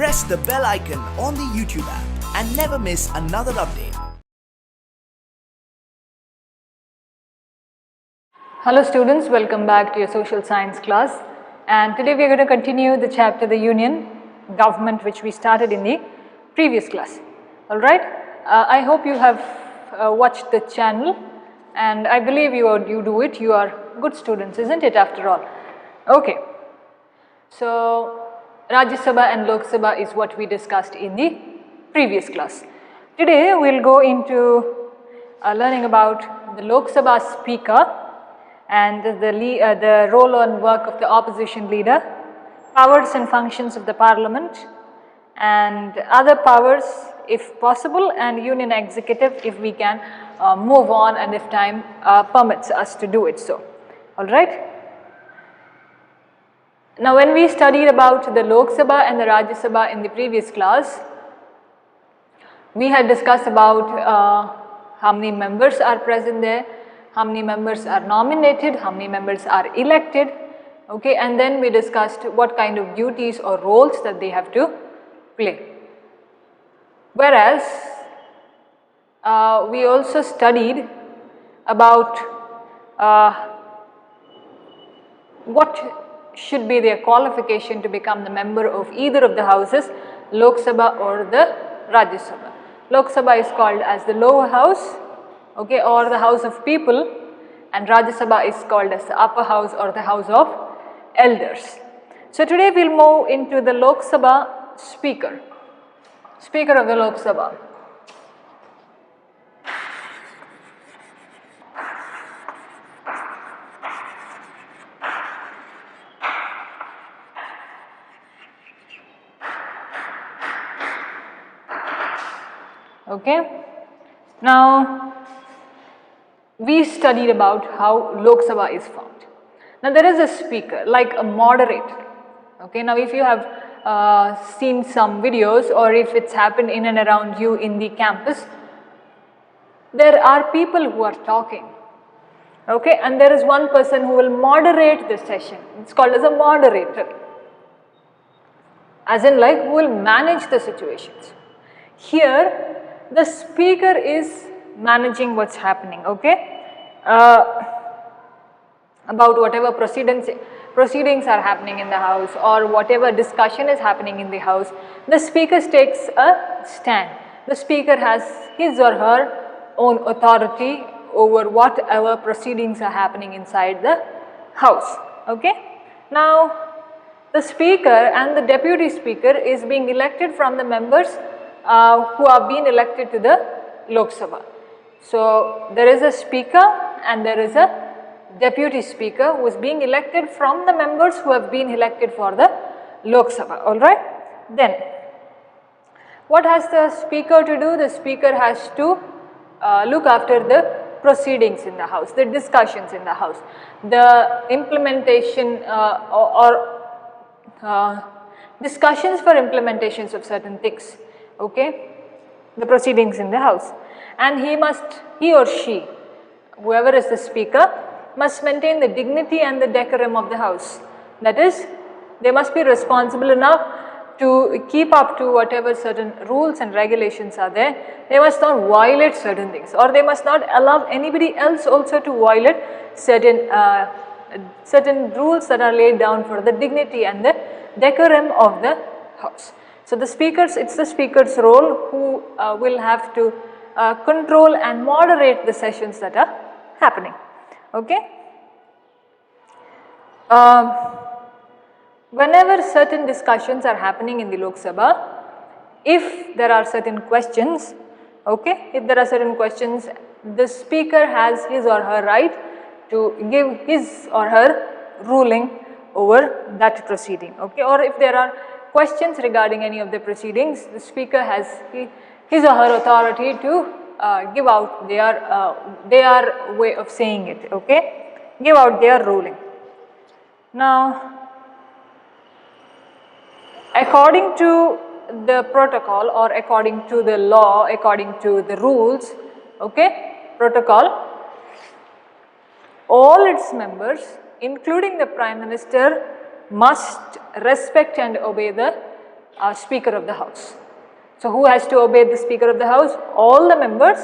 press the bell icon on the YouTube app and never miss another update. Hello students, welcome back to your social science class, and today we are going to continue the chapter The Union Government, which we started in the previous class. Alright, I hope you have watched the channel, and I believe you do it. You are good students, isn't it, after all? Okay, so Rajya Sabha and Lok Sabha is what we discussed in the previous class. Today we will go into learning about the Lok Sabha speaker and the role and work of the opposition leader, powers and functions of the parliament, and other powers if possible, and union executive if we can move on and if time permits us to do it so. Alright. Now when we studied about the Lok Sabha and the Rajya Sabha in the previous class, we had discussed about how many members are present there, how many members are nominated, how many members are elected, okay, and then we discussed what kind of duties or roles that they have to play. Whereas we also studied about what should be their qualification to become the member of either of the houses, Lok Sabha or the Rajya Sabha. Lok Sabha is called as the lower house, okay, or the house of people, and Rajya Sabha is called as the upper house or the house of elders. So today we will move into the Lok Sabha speaker of the Lok Sabha. Okay. Now we studied about how Lok Sabha is formed. Now there is a speaker, like a moderator. Okay. Now if you have seen some videos, or if it's happened in and around you in the campus, there are people who are talking. Okay, and there is one person who will moderate the session. It's called as a moderator, as in like who will manage the situations. Here the speaker is managing what's happening, okay, about whatever proceedings are happening in the house, or whatever discussion is happening in the house. The speaker takes a stand. The speaker has his or her own authority over whatever proceedings are happening inside the house, okay. Now the speaker and the deputy speaker is being elected from the members who are being elected to the Lok Sabha. So there is a speaker and there is a deputy speaker who is being elected from the members who have been elected for the Lok Sabha. Alright. Then what has the speaker to do? The speaker has to look after the proceedings in the house, the discussions in the house, the implementation discussions for implementations of certain things, okay, the proceedings in the house. And he or she, whoever is the speaker, must maintain the dignity and the decorum of the house. That is, they must be responsible enough to keep up to whatever certain rules and regulations are there. They must not violate certain things, or they must not allow anybody else also to violate certain rules that are laid down for the dignity and the decorum of the house. So it's the speaker's role who will have to control and moderate the sessions that are happening, okay. Whenever certain discussions are happening in the Lok Sabha, if there are certain questions, okay, if there are certain questions, the speaker has his or her right to give his or her ruling over that proceeding, okay, or if there are questions regarding any of the proceedings, the speaker has his or her authority to give out their way of saying it, okay, give out their ruling. Now according to the protocol, or according to the law, according to the rules, okay, protocol, all its members, including the Prime Minister, must respect and obey the Speaker of the House. So who has to obey the Speaker of the House? All the members,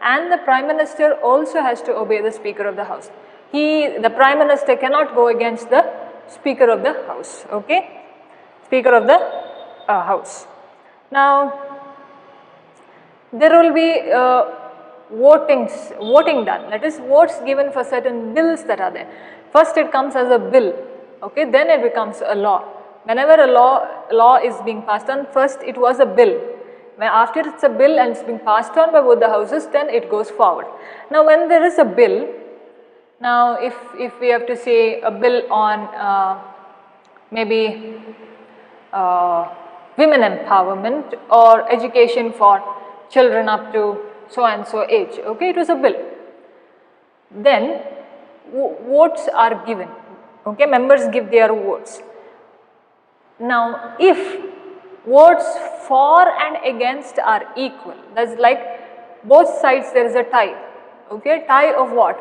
and the Prime Minister also has to obey the Speaker of the House. The Prime Minister cannot go against the Speaker of the House, okay? Speaker of the House. Now, there will be voting done, that is votes given for certain bills that are there. First it comes as a bill, okay, then it becomes a law. Whenever a law is being passed on, first it was a bill. After it's a bill and it's being passed on by both the houses, then it goes forward. Now when there is a bill, now if we have to say a bill on maybe women empowerment or education for children up to so and so age, okay, it was a bill. Then votes are given, okay, members give their votes. Now if votes for and against are equal, that's like both sides there is a tie, okay, tie of what?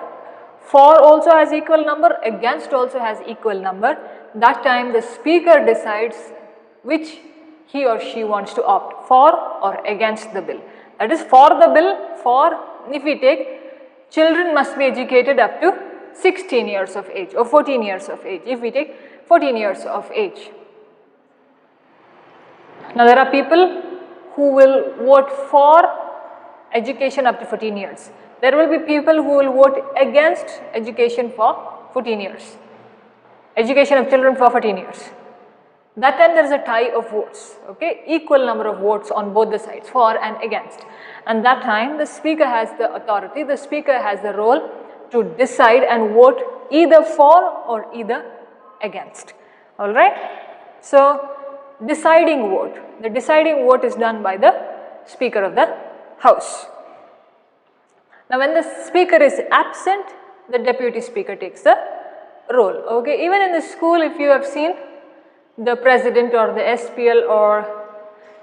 For also has equal number, against also has equal number. That time the speaker decides which he or she wants to opt for or against the bill. That is for the bill, for if we take children must be educated up to 16 years of age or 14 years of age, if we take 14 years of age. Now there are people who will vote for education up to 14 years. There will be people who will vote against education for 14 years. Education of children for 14 years. That time there is a tie of votes, okay, equal number of votes on both the sides, for and against. And that time the speaker has the authority, the speaker has the role to decide and vote either for or either against, alright. So deciding vote, the deciding vote is done by the Speaker of the House. Now when the speaker is absent, the deputy speaker takes the role, okay. Even in the school, if you have seen, the president or the SPL or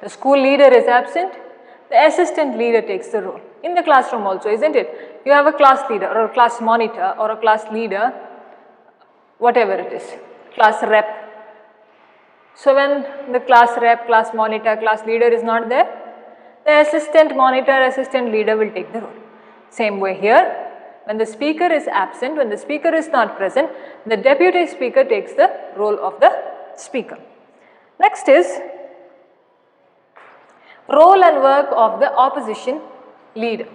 the school leader is absent, the assistant leader takes the role. In the classroom also, isn't it? You have a class leader or a class monitor or a class leader, whatever it is, class rep. So when the class rep, class monitor, class leader is not there, the assistant monitor, assistant leader will take the role. Same way here, when the speaker is absent, when the speaker is not present, the deputy speaker takes the role of the speaker. Next is role and work of the opposition leader.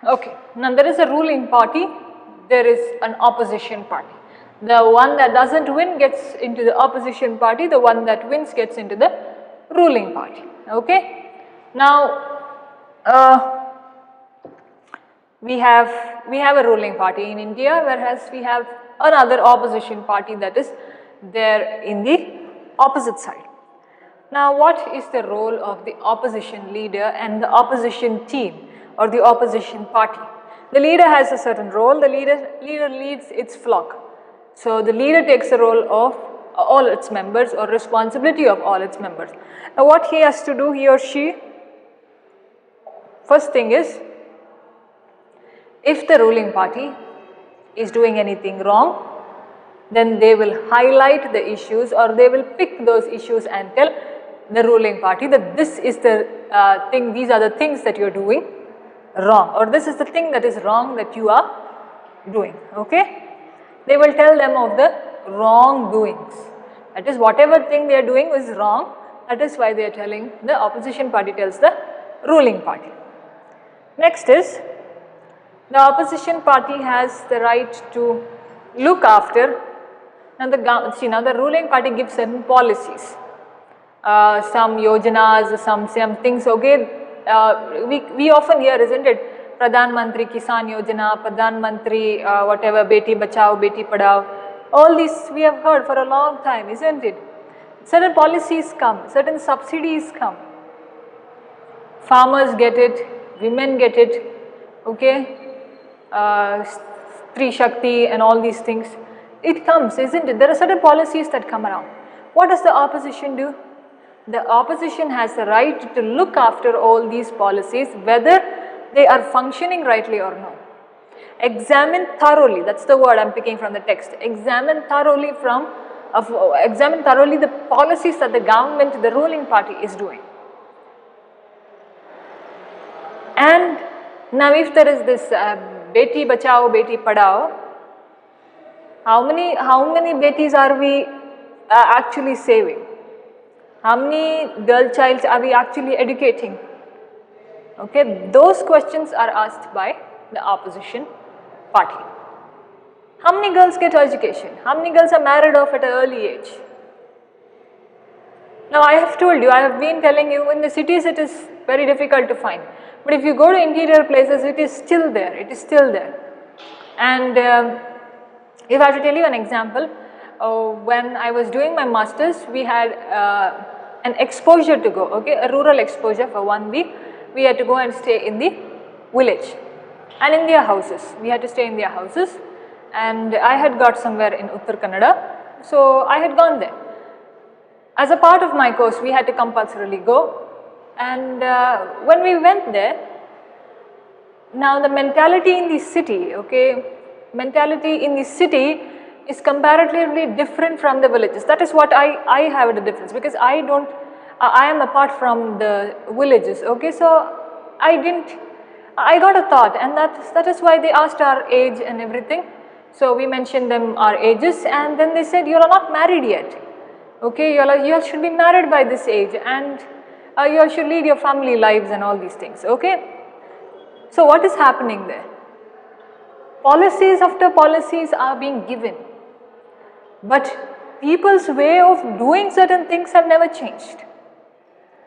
Okay, now there is a ruling party, there is an opposition party. The one that doesn't win gets into the opposition party, the one that wins gets into the ruling party, okay. Now we have a ruling party in India, whereas we have another opposition party that is there in the opposite side. Now what is the role of the opposition leader and the opposition team or the opposition party? The leader has a certain role, the leader leads its flock. So the leader takes the role of all its members or responsibility of all its members. Now what he has to do, he or she, first thing is, if the ruling party is doing anything wrong, then they will highlight the issues or they will pick those issues and tell the ruling party that this is the thing, these are the things that you are doing wrong, or this is the thing that is wrong that you are doing, okay. They will tell them of the wrongdoings, that is whatever thing they are doing is wrong, that is why they are telling, the opposition party tells the ruling party. Next is, the opposition party has the right to look after, now the ruling party gives certain policies, some yojanas, some things, okay. We often hear, isn't it, Pradhan Mantri Kisan Yojana, Pradhan Mantri whatever, Beti Bachao, Beti Padhao, all these we have heard for a long time, isn't it? Certain policies come, certain subsidies come. Farmers get it, women get it, okay? Stree Shakti and all these things. It comes, isn't it? There are certain policies that come around. What does the opposition do? The opposition has the right to look after all these policies, whether they are functioning rightly or no. Examine thoroughly, that's the word I am picking from the text. Examine thoroughly the policies that the government, the ruling party is doing. And now if there is this Beti Bachao, Beti Padhao, how many betis are we actually saving? How many girl childs are we actually educating? Okay, those questions are asked by the opposition party. How many girls get education? How many girls are married off at an early age? Now I have told you, I have been telling you, in the cities it is very difficult to find. But if you go to interior places, it is still there, it is still there. And if I have to tell you an example, when I was doing my masters, we had an exposure to go, okay, a rural exposure for 1 week. We had to go and stay in the village and in their houses. We had to stay in their houses, and I had got somewhere in Uttar Kannada, so I had gone there. As a part of my course, we had to compulsorily go, and when we went there, now the mentality in the city, okay, mentality in the city is comparatively different from the villages. That is what I have the difference, because I am apart from the villages, okay, so I got a thought, and that is why they asked our age and everything. So we mentioned them our ages, and then they said, you are not married yet, okay, you all should be married by this age, and you all should lead your family lives and all these things, okay. So what is happening there? Policies after policies are being given, but people's way of doing certain things have never changed.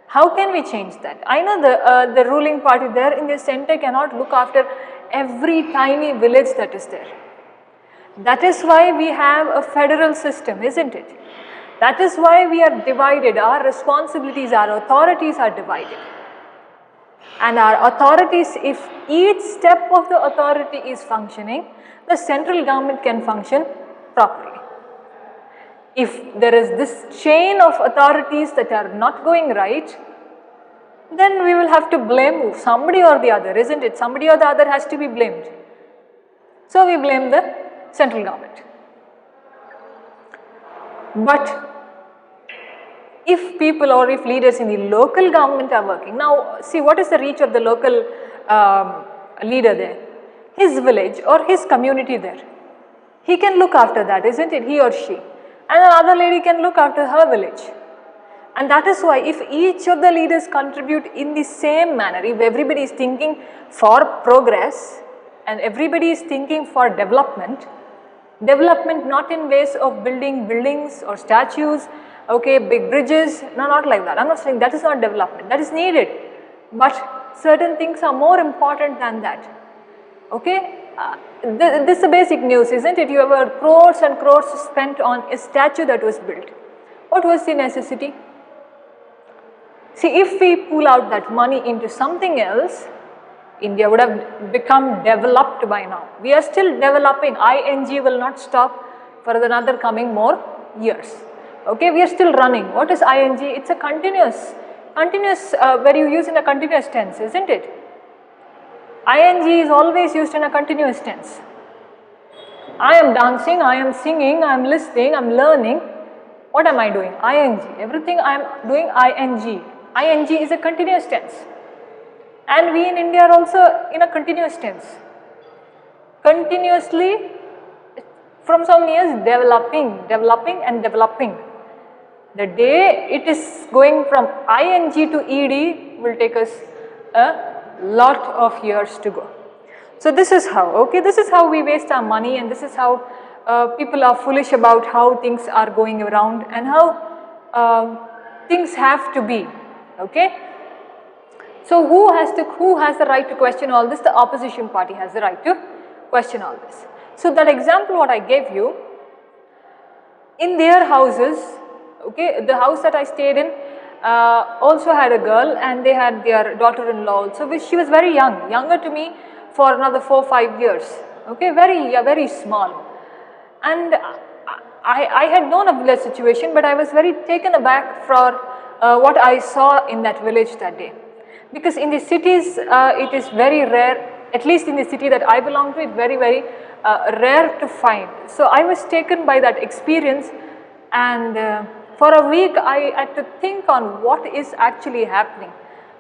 How can we change that? I know the ruling party there in the center cannot look after every tiny village that is there. That is why we have a federal system, isn't it? That is why we are divided, our responsibilities, our authorities are divided. And our authorities, if each step of the authority is functioning, the central government can function properly. If there is this chain of authorities that are not going right, then we will have to blame somebody or the other, isn't it? Somebody or the other has to be blamed. So we blame the central government. But if people or if leaders in the local government are working, now see, what is the reach of the local leader there? His village or his community there. He can look after that, isn't it? He or she. And another lady can look after her village. And that is why if each of the leaders contribute in the same manner, if everybody is thinking for progress and everybody is thinking for development not in ways of building buildings or statues, okay, big bridges, no, not like that. I am not saying that is not development, that is needed, but certain things are more important than that, okay. This is the basic news, isn't it? You have heard crores and crores spent on a statue that was built. What was the necessity? See, if we pull out that money into something else, India would have become developed by now. We are still developing. ING will not stop for another coming more years. Okay, we are still running. What is ING? It's a continuous where you use in a continuous tense, isn't it? ING is always used in a continuous tense. I am dancing, I am singing, I am listening, I am learning. What am I doing? ING. Everything I am doing ING. ING is a continuous tense. And we in India are also in a continuous tense. Continuously, from some years, developing and developing. The day it is going from ING to ED will take us a lot of years to go. So this is how, okay, this is how we waste our money, and this is how people are foolish about how things are going around and how things have to be, okay. So who has the right to question all this? The opposition party has the right to question all this. So that example what I gave you, in their houses, okay, the house that I stayed in also had a girl, and they had their daughter-in-law also, which she was very young, younger to me for another 4-5 years, okay, very small. And I had known of the situation, but I was very taken aback for what I saw in that village that day. Because in the cities, it is very rare, at least in the city that I belong to, it's very rare to find. So I was taken by that experience, and for a week I had to think on what is actually happening,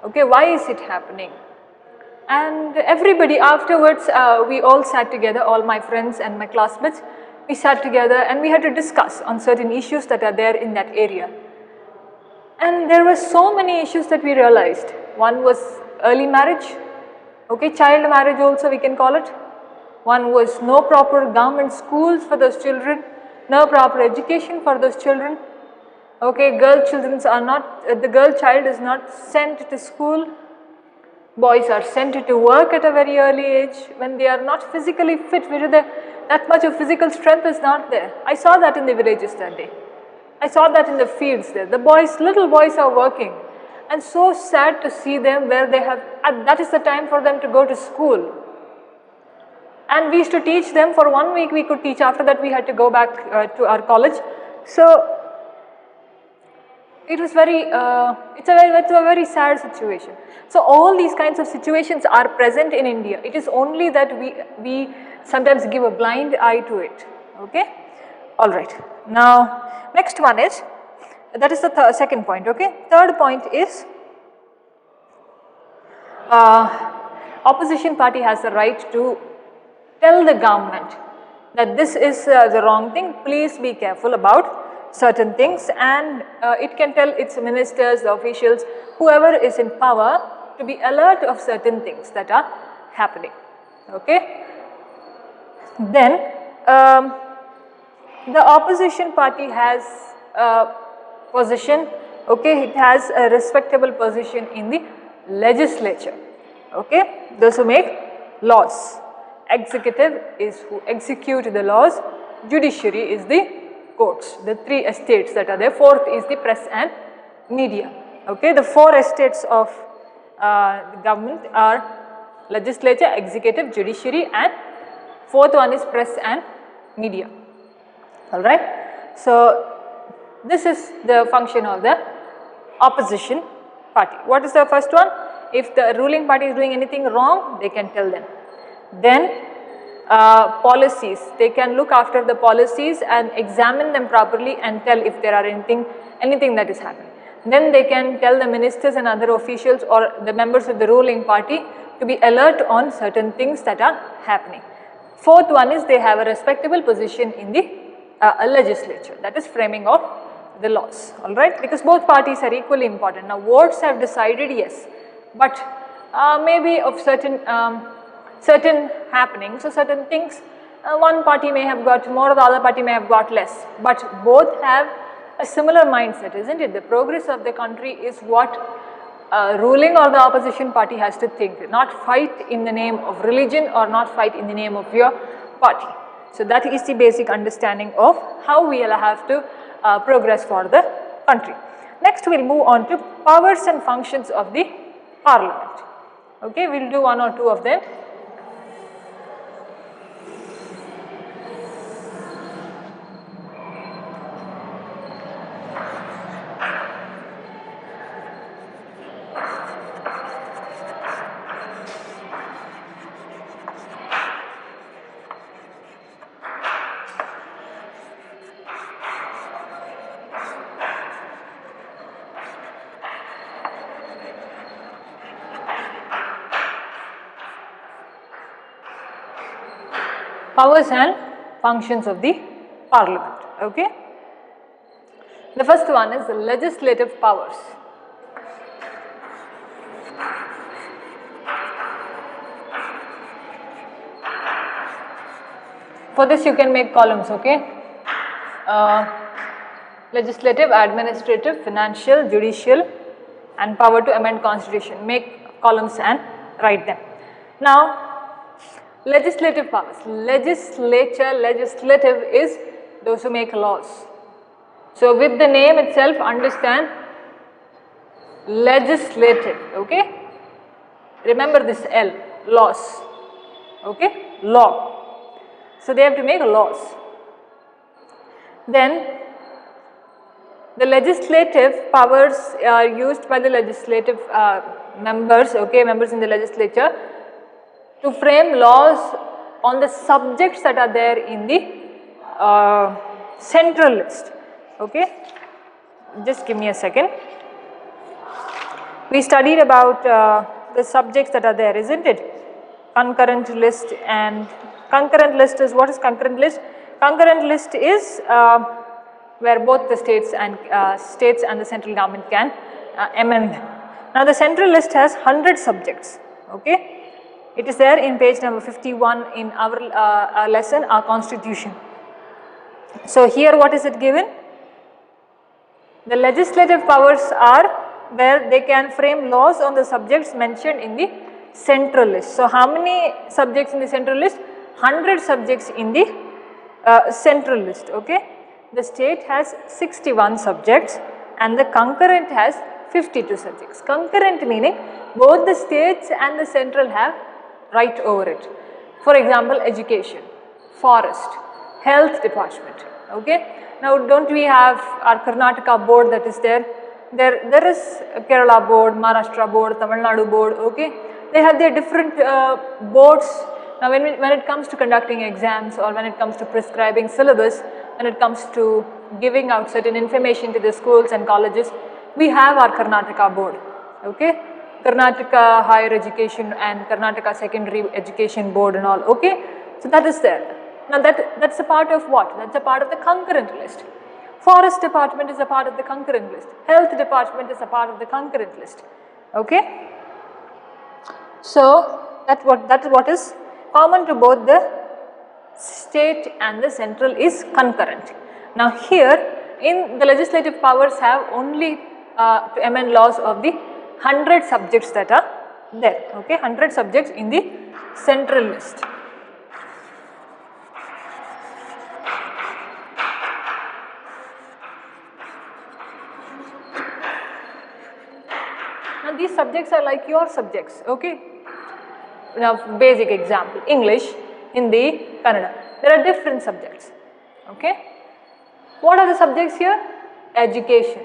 okay, why is it happening? And everybody afterwards, we all sat together, all my friends and my classmates, we sat together and we had to discuss on certain issues that are there in that area. And there were so many issues that we realized. One was early marriage, okay, child marriage also we can call it. One was no proper government schools for those children, no proper education for those children. Okay, the girl child is not sent to school. Boys are sent to work at a very early age when they are not physically fit, that much of physical strength is not there. I saw that in the villages that day. I saw that in the fields there. The boys, little boys are working, and so sad to see them where they have, that is the time for them to go to school. And we used to teach them for 1 week, we could teach, after that we had to go back to our college. So it was it's a very sad situation. So all these kinds of situations are present in India. It is only that we sometimes give a blind eye to it, okay. Alright, now next one is, that is the second point, okay. Third point is, opposition party has the right to tell the government that this is the wrong thing, please be careful about certain things, and it can tell its ministers, the officials, whoever is in power, to be alert of certain things that are happening, okay. Then the opposition party has a position, okay, it has a respectable position in the legislature, okay, those who make laws. Executive is who execute the laws, judiciary is the courts, the 3 estates that are there, 4th is the press and media, okay. The 4 estates of the government are legislature, executive, judiciary, and 4th one is press and media, alright. So this is the function of the opposition party. What is the first one? If the ruling party is doing anything wrong, they can tell them. Then policies, they can look after the policies and examine them properly and tell if there are anything that is happening. Then they can tell the ministers and other officials or the members of the ruling party to be alert on certain things that are happening. 4th one is they have a respectable position in the legislature, that is framing of the laws, alright, because both parties are equally important. Now votes have decided, yes, but maybe of certain happenings or certain things, one party may have got more, the other party may have got less, but both have a similar mindset, isn't it? The progress of the country is what ruling or the opposition party has to think, not fight in the name of religion or not fight in the name of your party. So that is the basic understanding of how we will have to progress for the country. Next we will move on to powers and functions of the parliament. Okay, we will do 1 or 2 of them. Powers and functions of the parliament, okay. The first one is the legislative powers. For this you can make columns, okay. Legislative, administrative, financial, judicial, and power to amend constitution. Make columns and write them. Now, legislative powers. Legislative is those who make laws. So, with the name itself, understand legislative, okay. Remember this L, laws, okay, law. So, they have to make laws. Then, the legislative powers are used by the legislative members, okay, members in the legislature to frame laws on the subjects that are there in the central list, okay. Just give me a second. We studied about the subjects that are there, isn't it? Concurrent list, and concurrent list is, what is concurrent list? Concurrent list is where both the states and the central government can amend. Now, the central list has 100 subjects, okay. It is there in page number 51 in our lesson, our constitution. So, here what is it given? The legislative powers are where they can frame laws on the subjects mentioned in the central list. So, how many subjects in the central list? 100 subjects in the central list, okay. The state has 61 subjects and the concurrent has 52 subjects. Concurrent meaning both the states and the central have right over it. For example, education, forest, health department, okay. Now, don't we have our Karnataka board that is there? There is Kerala board, Maharashtra board, Tamil Nadu board, okay. They have their different boards. Now, when it comes to conducting exams, or when it comes to prescribing syllabus, when it comes to giving out certain information to the schools and colleges, we have our Karnataka board, okay. Karnataka Higher Education and Karnataka Secondary Education Board and all, okay. So, that is there. Now, that's a part of what? That's a part of the concurrent list. Forest department is a part of the concurrent list. Health department is a part of the concurrent list, okay. So, that is what is common to both the state and the central is concurrent. Now, here in the legislative powers have only to amend laws of the 100 subjects that are there, okay, 100 subjects in the central list. Now, these subjects are like your subjects, okay. Now, basic example, English, Hindi, Kannada, there are different subjects, okay. What are the subjects here? Education,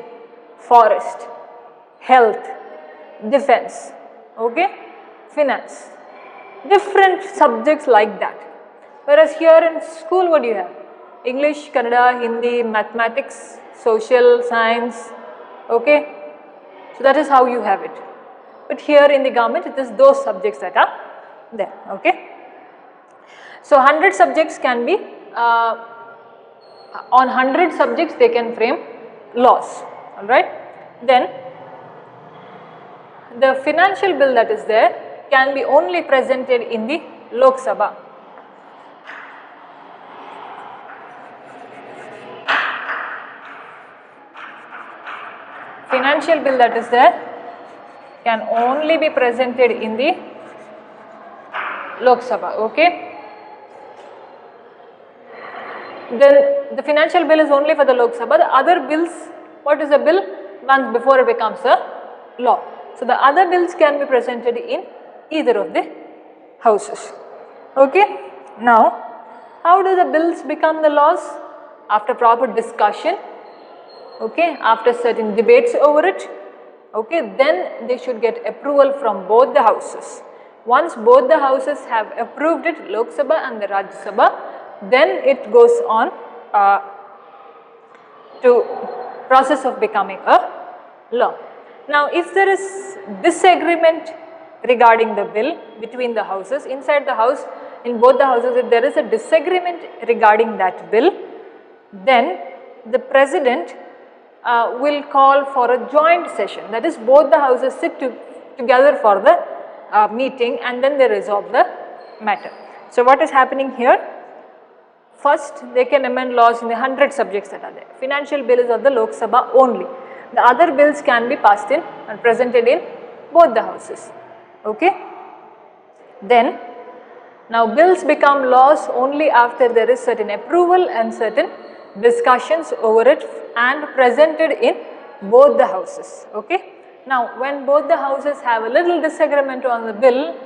forest, health, defense, okay, finance, different subjects like that. Whereas here in school, what do you have? English, Kannada, Hindi, mathematics, social, science, okay. So, that is how you have it. But here in the government, it is those subjects that are there, okay. So, 100 subjects can be, on 100 subjects they can frame laws, alright. Then, the financial bill that is there can be only presented in the Lok Sabha. Financial bill that is there can only be presented in the Lok Sabha, okay. Then the financial bill is only for the Lok Sabha. The other bills, what is a bill? Once before it becomes a law. So, the other bills can be presented in either of the houses, okay. Now, how do the bills become the laws? After proper discussion, okay, after certain debates over it, okay, then they should get approval from both the houses. Once both the houses have approved it, Lok Sabha and the Rajya Sabha, then it goes on to process of becoming a law. Now, if there is disagreement regarding the bill between the houses, inside the house, in both the houses, if there is a disagreement regarding that bill, then the president will call for a joint session, that is both the houses sit together for the meeting and then they resolve the matter. So, what is happening here? First, they can amend laws in the 100 subjects that are there. Financial bill is of the Lok Sabha only. The other bills can be passed in and presented in both the houses. Okay. Then now bills become laws only after there is certain approval and certain discussions over it and presented in both the houses. Okay. Now when both the houses have a little disagreement on the bill,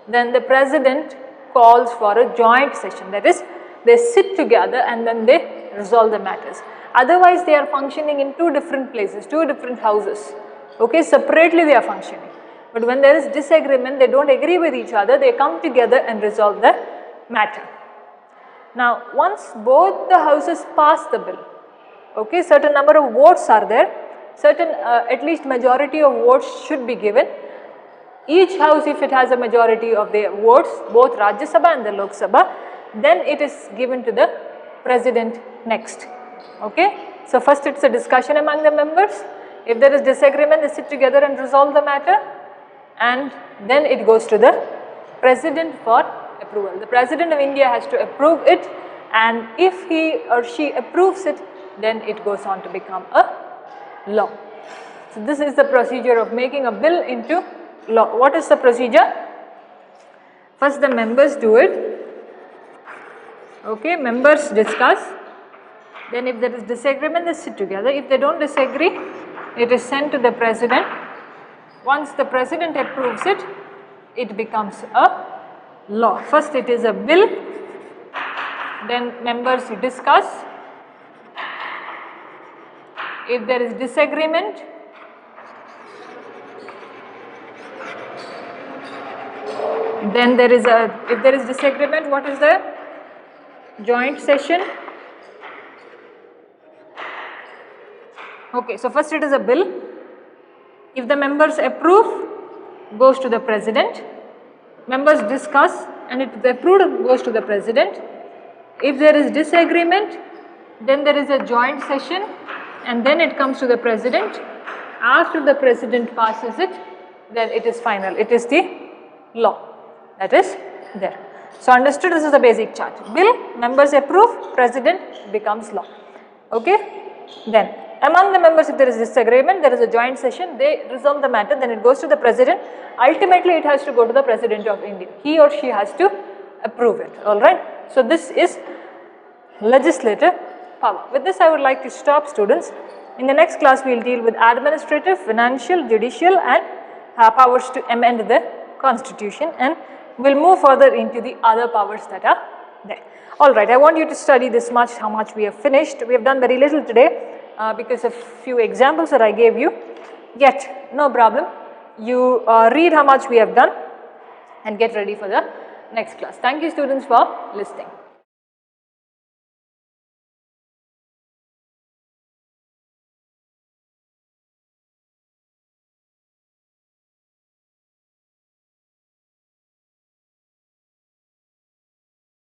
then the president calls for a joint session, that is they sit together and then they resolve the matters. Otherwise they are functioning in two different places, two different houses. Okay, separately they are functioning. But when there is disagreement, they don't agree with each other, they come together and resolve the matter. Now once both the houses pass the bill, okay, certain number of votes are there, certain at least majority of votes should be given. Each house, if it has a majority of the votes, both Rajya Sabha and the Lok Sabha, then it is given to the president next. Okay. So first it is a discussion among the members. If there is disagreement, they sit together and resolve the matter, and then it goes to the president for approval. The president of India has to approve it, and if he or she approves it, then it goes on to become a law. So this is the procedure of making a bill into law. What is the procedure? First the members do it. Okay, members discuss. Then if there is disagreement, they sit together. If they don't disagree, it is sent to the president. Once the president approves it, it becomes a law. First it is a bill, then members discuss. If there is disagreement, then if there is disagreement, what is the joint session? Okay, so first it is a bill. If the members approve, goes to the president. Members discuss and it is approved, goes to the president. If there is disagreement, then there is a joint session and then it comes to the president. After the president passes it, then it is final. It is the law that is there. So understood, this is the basic chart. Bill, members approve, president becomes law. Okay. Then among the members, if there is disagreement, there is a joint session, they resolve the matter, then it goes to the president. Ultimately it has to go to the president of India. He or she has to approve it. Alright. So this is legislative power. With this I would like to stop, students. In the next class we will deal with administrative, financial, judicial and powers to amend the constitution, and we will move further into the other powers that are there. Alright, I want you to study this much, how much we have finished. We have done very little today because of few examples that I gave you. Yet, no problem. You read how much we have done and get ready for the next class. Thank you, students, for listening.